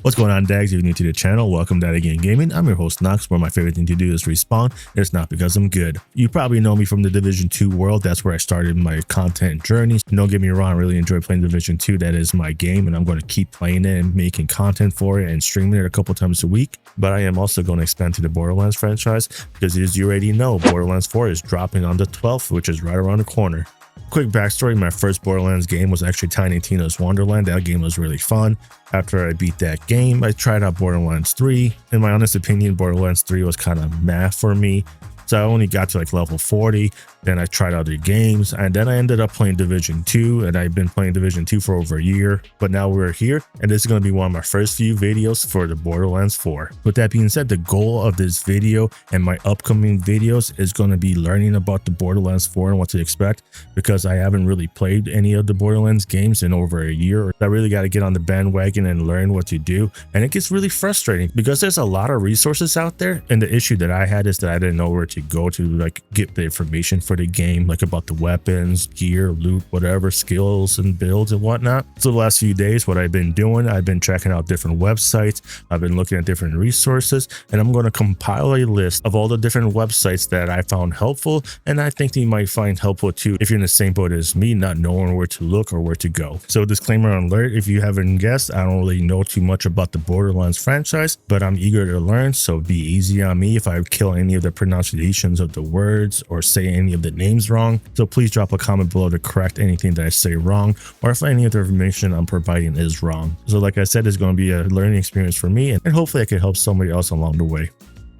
What's going on, Dags? If you're new to the channel, welcome to That Again Gaming. I'm your host, Nox, where my favorite thing to do is respawn. It's not because I'm good. You probably know me from the Division 2 world. That's where I started my content journey. Don't get me wrong, I really enjoy playing Division 2. That is my game, and I'm going to keep playing it and making content for it and streaming it a couple times a week. But I am also going to expand to the Borderlands franchise because, as you already know, Borderlands 4 is dropping on the 12th, which is right around the corner. Quick backstory, my first Borderlands game was actually Tiny Tina's Wonderland. That game was really fun. After I beat that game, I tried out Borderlands 3. In my honest opinion, Borderlands 3 was kind of meh for me. So I only got to like level 40, then I tried other games, and then I ended up playing Division 2, and I've been playing Division 2 for over a year, but now we're here, and this is going to be one of my first few videos for the Borderlands 4. With that being said, the goal of this video and my upcoming videos is going to be learning about the Borderlands 4 and what to expect, because I haven't really played any of the Borderlands games in over a year. I really got to get on the bandwagon and learn what to do, and it gets really frustrating because there's a lot of resources out there, and the issue that I had is that I didn't know where to go to like get the information for the game, like about the weapons, gear, loot, whatever, skills and builds and whatnot. So the last few days, what I've been doing, I've been checking out different websites, I've been looking at different resources, and I'm going to compile a list of all the different websites that I found helpful, and I think you might find helpful too if you're in the same boat as me, not knowing where to look or where to go. So disclaimer alert, if you haven't guessed, I don't really know too much about the Borderlands franchise, but I'm eager to learn, so be easy on me if I kill any of the pronunciations of the words or say any of the names wrong. So please drop a comment below to correct anything that I say wrong, or if any of the information I'm providing is wrong. So like I said, it's going to be a learning experience for me, and hopefully I can help somebody else along the way.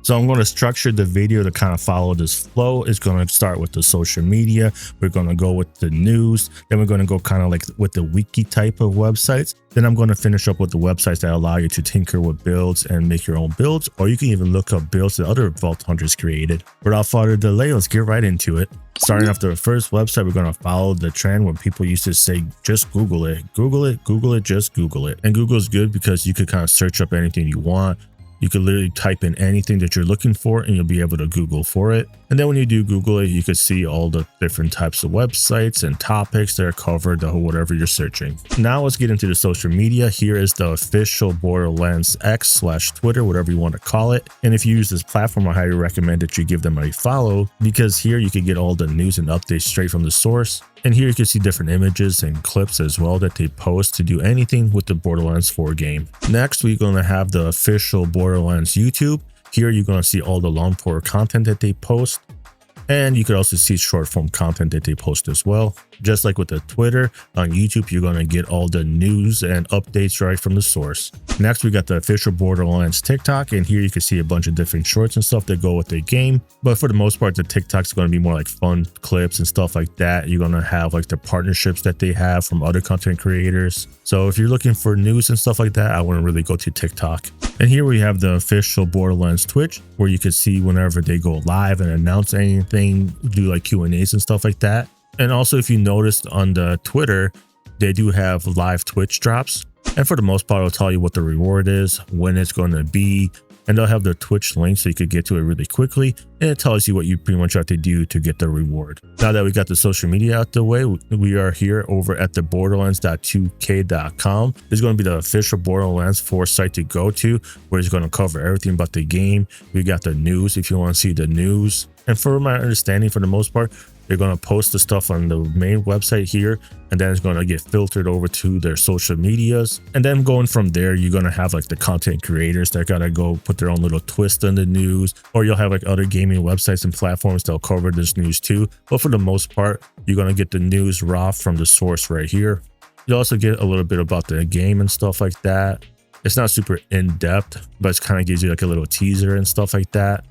So I'm going to structure the video to kind of follow this flow. It's going to start with the social media. We're going to go with the news. Then we're going to go kind of like with the wiki type of websites. Then I'm going to finish up with the websites that allow you to tinker with builds and make your own builds, or you can even look up builds that other Vault Hunters created. Without further delay, let's get right into it. Starting off the first website, we're going to follow the trend where people used to say, just Google it, Google it, Google it, just Google it. And Google is good because you could kind of search up anything you want. You can literally type in anything that you're looking for and you'll be able to Google for it. And then when you do Google it, you can see all the different types of websites and topics that are covered, whatever you're searching. Now let's get into the social media. Here is the official Borderlands X/Twitter, whatever you want to call it. And if you use this platform, I highly recommend that you give them a follow, because here you can get all the news and updates straight from the source. And here you can see different images and clips as well that they post to do anything with the Borderlands 4 game. Next, we're going to have the official Borderlands YouTube. Here you're going to see all the long form content that they post. And you could also see short form content that they post as well. Just like with the Twitter, on YouTube, you're going to get all the news and updates right from the source. Next, we got the official Borderlands TikTok, and here you can see a bunch of different shorts and stuff that go with the game. But for the most part, the TikTok's going to be more like fun clips and stuff like that. You're going to have like the partnerships that they have from other content creators. So if you're looking for news and stuff like that, I wouldn't really go to TikTok. And here we have the official Borderlands Twitch, where you can see whenever they go live and announce anything, do like Q&As and stuff like that. And also, if you noticed on the Twitter, they do have live Twitch drops. And for the most part, it'll tell you what the reward is, when it's going to be, and they'll have the Twitch link so you could get to it really quickly. And it tells you what you pretty much have to do to get the reward. Now that we got the social media out the way, we are here over at the borderlands.2k.com. This is going to be the official Borderlands 4 site to go to, where it's going to cover everything about the game. We got the news if you want to see the news. And for my understanding, for the most part, they're going to post the stuff on the main website here, and then it's going to get filtered over to their social medias. And then going from there, you're going to have like the content creators that got to go put their own little twist on the news, or you'll have like other gaming websites and platforms that'll cover this news too. But for the most part, you're going to get the news raw from the source right here. You'll also get a little bit about the game and stuff like that. It's not super in-depth, but it kind of gives you like a little teaser and stuff like that.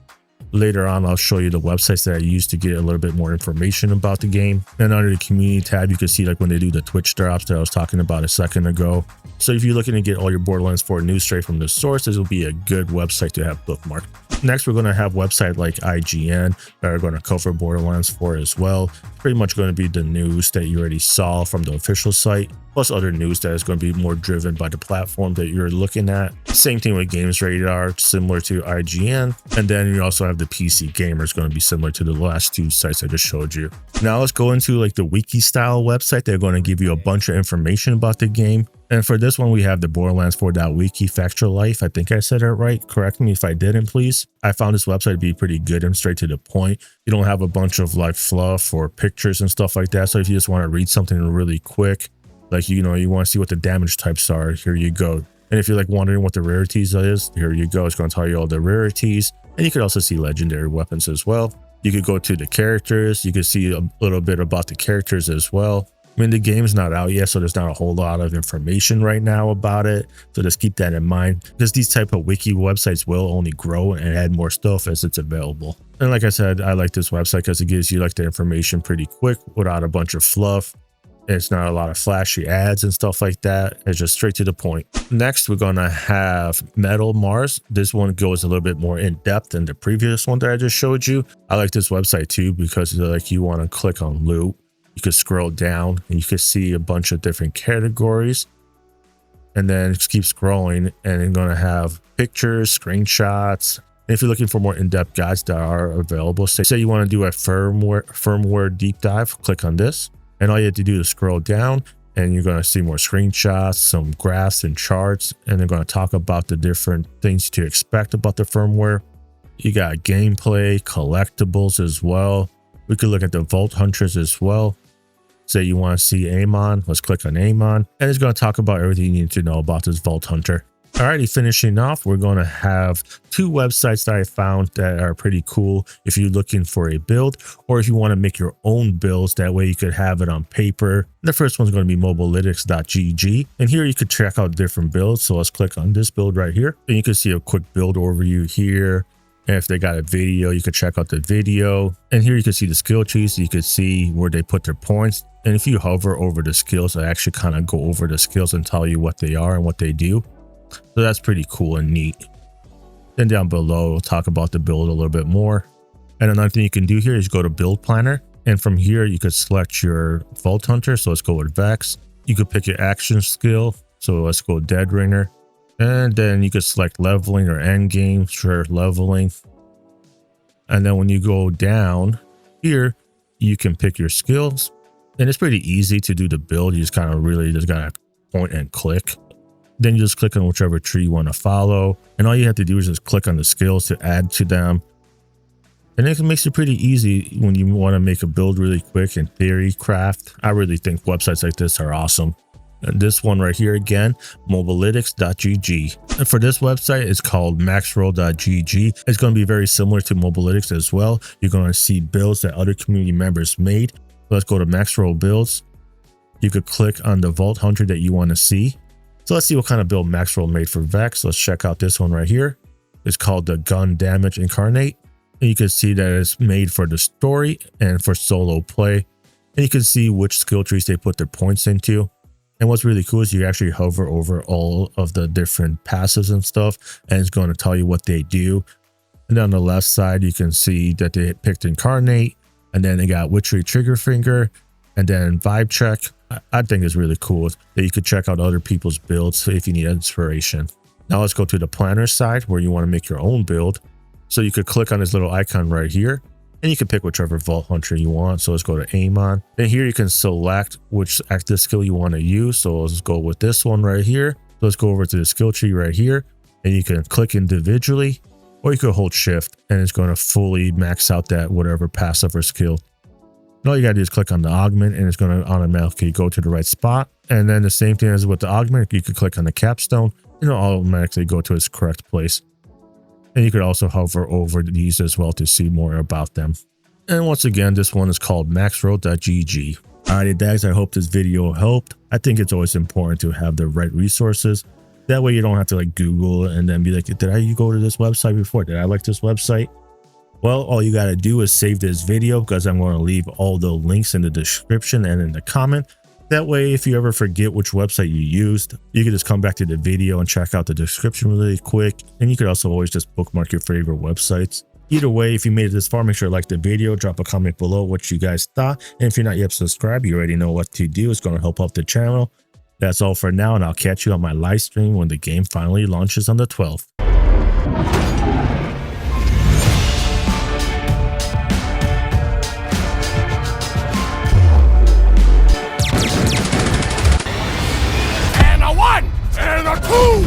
Later on, I'll show you the websites that I use to get a little bit more information about the game. And under the community tab, you can see like when they do the Twitch drops that I was talking about a second ago. So if you're looking to get all your Borderlands 4 news straight from the source, this will be a good website to have bookmarked. Next, we're going to have websites like IGN that are going to cover Borderlands 4 as well. Pretty much going to be the news that you already saw from the official site, plus other news that is going to be more driven by the platform that you're looking at. Same thing with Games Radar, similar to IGN. And then you also have the PC Gamer, is going to be similar to the last two sites I just showed you. Now let's go into like the wiki style website. They're going to give you a bunch of information about the game. And for this one, we have the Borderlands 4.wiki Factual Life. I think I said it right. Correct me if I didn't, please. I found this website to be pretty good and straight to the point. You don't have a bunch of like fluff or pictures and stuff like that. So if you just want to read something really quick, like, you know, you want to see what the damage types are, here you go. And if you're like wondering what the rarities is, here you go. It's going to tell you all the rarities. And you could also see legendary weapons as well. You could go to the characters. You could see a little bit about the characters as well. I mean, the game's not out yet, so there's not a whole lot of information right now about it. So just keep that in mind, because these type of wiki websites will only grow and add more stuff as it's available. And like I said, I like this website because it gives you like the information pretty quick without a bunch of fluff. It's not a lot of flashy ads and stuff like that. It's just straight to the point. Next, we're going to have Metal Mars. This one goes a little bit more in depth than the previous one that I just showed you. I like this website too, because like you want to click on loot. You could scroll down and you could see a bunch of different categories. And then just keep scrolling and you're going to have pictures, screenshots. And if you're looking for more in-depth guides that are available, say you want to do a firmware deep dive, click on this. And all you have to do is scroll down and you're going to see more screenshots, some graphs and charts, and they're going to talk about the different things to expect about the firmware. You got gameplay, collectibles as well. We could look at the Vault Hunters as well. Say you want to see Amon, let's click on Amon, and it's going to talk about everything you need to know about this Vault Hunter. Alrighty, finishing off, we're going to have two websites that I found that are pretty cool if you're looking for a build, or if you want to make your own builds. That way you could have it on paper. The first one's going to be mobalytics.gg, and here you could check out different builds. So let's click on this build right here, and you can see a quick build overview here. And if they got a video, you could check out the video. And here you can see the skill trees. You could see where they put their points. And if you hover over the skills, I actually kind of go over the skills and tell you what they are and what they do. So that's pretty cool and neat. Then down below, we'll talk about the build a little bit more. And another thing you can do here is go to Build Planner. And from here, you could select your Vault Hunter. So let's go with Vex. You could pick your action skill. So let's go Dead Ringer. And then you could select leveling or end game, sure, leveling. And then when you go down here, you can pick your skills. And it's pretty easy to do the build. You just kind of really just got to point and click. Then you just click on whichever tree you want to follow. And all you have to do is just click on the skills to add to them. And it makes it pretty easy when you want to make a build really quick in theory craft. I really think websites like this are awesome. And this one right here again, mobalytics.gg. And for this website, it's called maxroll.gg. It's going to be very similar to Mobalytics as well. You're going to see builds that other community members made. Let's go to Maxroll builds. You could click on the Vault Hunter that you want to see. So let's see what kind of build Maxroll made for Vex. Let's check out this one right here. It's called the Gun Damage Incarnate. And you can see that it's made for the story and for solo play. And you can see which skill trees they put their points into. And what's really cool is you actually hover over all of the different passives and stuff, and it's going to tell you what they do. And then on the left side, you can see that they picked Incarnate, and then they got Witchery Trigger Finger, and then Vibe Check. I think it's really cool that you could check out other people's builds if you need inspiration. Now let's go to the planner side where you want to make your own build. So you could click on this little icon right here, and you can pick whichever Vault Hunter you want. So let's go to Amon. Then here you can select which active skill you want to use. So let's go with this one right here. So let's go over to the skill tree right here, and you can click individually, or you could hold shift and it's going to fully max out that whatever passive or skill. And all you gotta do is click on the augment and it's going to automatically go to the right spot. And then the same thing as with the augment, you could click on the capstone and it'll automatically go to its correct place. And you could also hover over these as well to see more about them. And once again, this one is called maxroll.gg. Alrighty, Dags, I hope this video helped. I think it's always important to have the right resources. That way you don't have to like Google and then be like, did I go to this website before? Did I like this website? Well, all you got to do is save this video because I'm going to leave all the links in the description and in the comment. That way, if you ever forget which website you used, you can just come back to the video and check out the description really quick. And you could also always just bookmark your favorite websites. Either way, if you made it this far, make sure to like the video, drop a comment below what you guys thought. And if you're not yet subscribed, you already know what to do. It's going to help out the channel. That's all for now, and I'll catch you on my live stream when the game finally launches on the 12th. And a 1 and a 2.